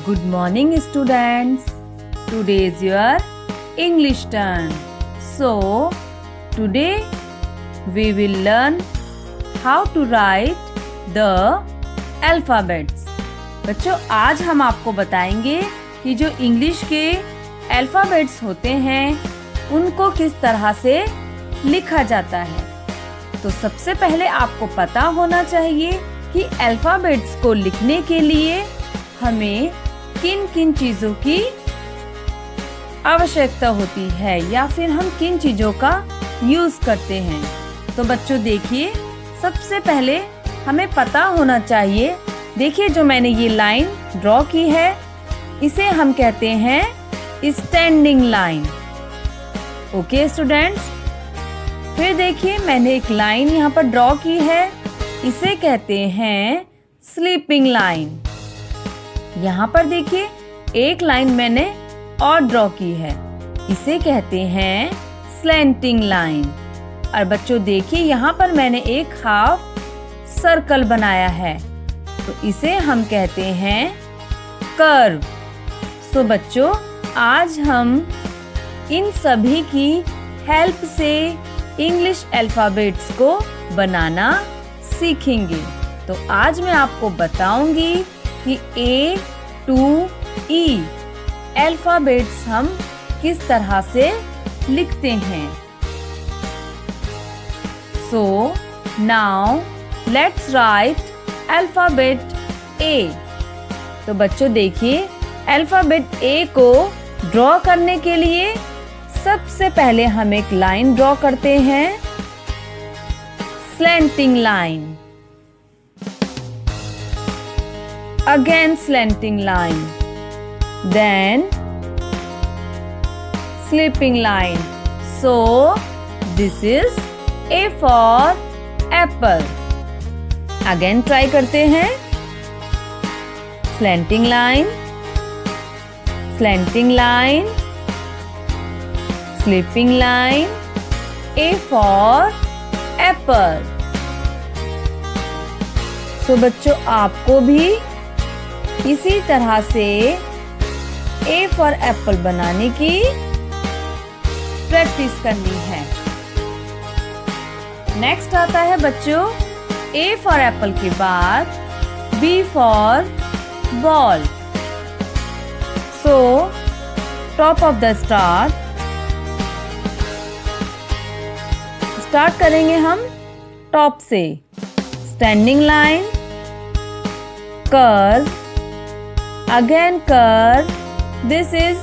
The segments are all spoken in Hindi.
Good morning, students. Today is your English turn. So, today we will learn how to write the alphabets. बच्चों, आज हम आपको बताएंगे कि जो इंग्लिश के अल्फ़ाबेट्स होते हैं उनको किस तरह से लिखा जाता है। तो सबसे पहले आपको पता होना चाहिए कि अल्फ़ाबेट्स को लिखने के लिए हमें किन किन चीज़ों की आवश्यकता होती है या फिर हम किन चीज़ों का यूज़ करते हैं। तो बच्चों देखिए, सबसे पहले हमें पता होना चाहिए। देखिए, जो मैंने ये लाइन ड्रॉ की है इसे हम कहते हैं स्टैंडिंग लाइन। ओके स्टूडेंट्स, फिर देखिए मैंने एक लाइन यहाँ पर ड्रॉ की है, इसे कहते हैं स्लीपिंग लाइन। यहाँ पर देखिए एक लाइन मैंने और ड्रॉ की है, इसे कहते हैं स्लैंटिंग लाइन। और बच्चों देखिए यहाँ पर मैंने एक हाफ सर्कल बनाया है, तो इसे हम कहते हैं कर्व। सो बच्चों, आज हम इन सभी की हेल्प से इंग्लिश अल्फ़ाबेट्स को बनाना सीखेंगे। तो आज मैं आपको बताऊंगी कि A to E अल्फ़ाबेट्स हम किस तरह से लिखते हैं। So now let's write alphabet A। तो बच्चों देखिए, अल्फ़ाबेट A को ड्रॉ करने के लिए सबसे पहले हम एक लाइन ड्रॉ करते हैं, slanting line. Again slanting line, then sleeping line. So this is A for apple. Again try करते हैं, slanting line, slanting line, sleeping line, A for apple. So बच्चों, आपको भी इसी तरह से A for apple बनाने की प्रैक्टिस करनी है। नेक्स्ट आता है बच्चों A for apple के बाद B for ball। So top of the start करेंगे हम टॉप से। Standing line, curve, again curve. This is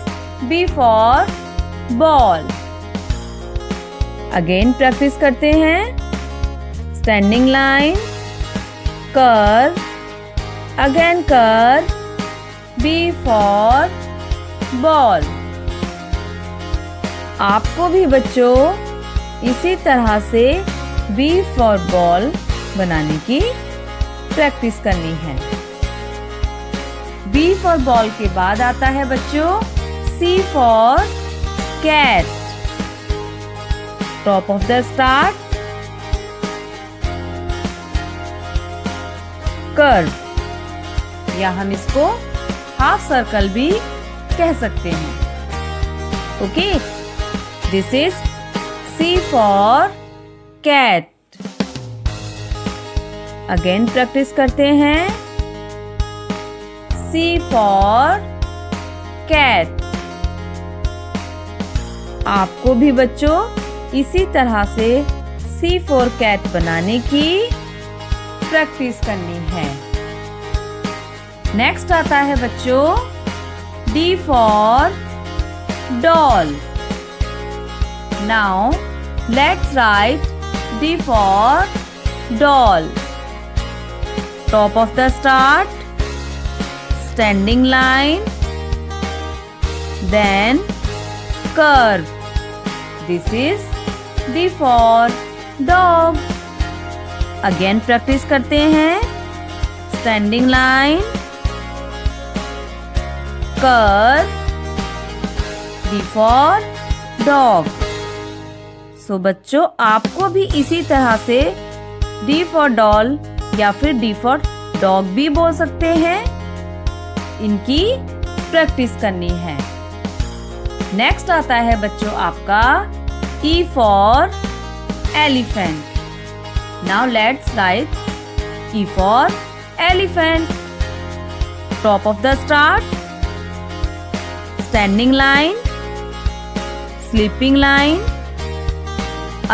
B for ball. Again practice करते हैं, standing line, curve, again curve, B for ball. आपको भी बच्चों इसी तरह से B for ball बनाने की प्रैक्टिस करनी है। B for ball के बाद आता है बच्चों C for cat। Top of the start, curve, या हम इसको हाफ सर्कल भी कह सकते हैं। Okay, this is C for cat। Again practice करते हैं, C for cat। आपको भी बच्चों इसी तरह से C for cat बनाने की प्रैक्टिस करनी है। नेक्स्ट आता है बच्चों D for doll। Now let's write D for doll। Top of the start, standing line, then curve. This is D for dog. Again practice करते हैं, standing line, curve, D for dog. So बच्चों, आपको भी इसी तरह से D for doll या फिर D for dog भी बोल सकते हैं। इनकी प्रैक्टिस करनी है। नेक्स्ट आता है बच्चों आपका E for elephant। Now let's write E for elephant। Top of the start, standing line, sleeping line,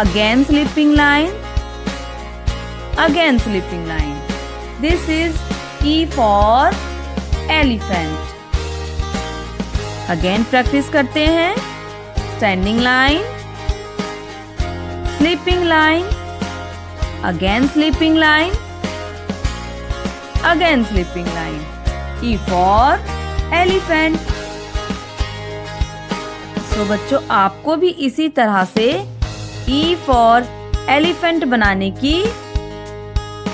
again sleeping line, again sleeping line। This is E for elephant। Again practice करते हैं। Standing line, sleeping line, again sleeping line, again sleeping line. E for elephant। तो बच्चों आपको भी इसी तरह से E for elephant बनाने की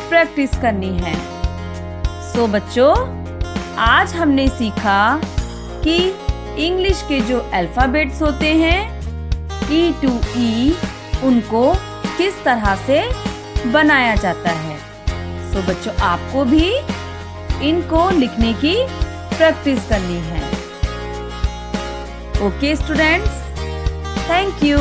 प्रैक्टिस करनी है। सो बच्चों आज हमने सीखा कि इंग्लिश के जो अल्फाबेट्स होते हैं E to E, उनको किस तरह से बनाया जाता है। सो बच्चों आपको भी इनको लिखने की प्रैक्टिस करनी है। Okay students, thank you.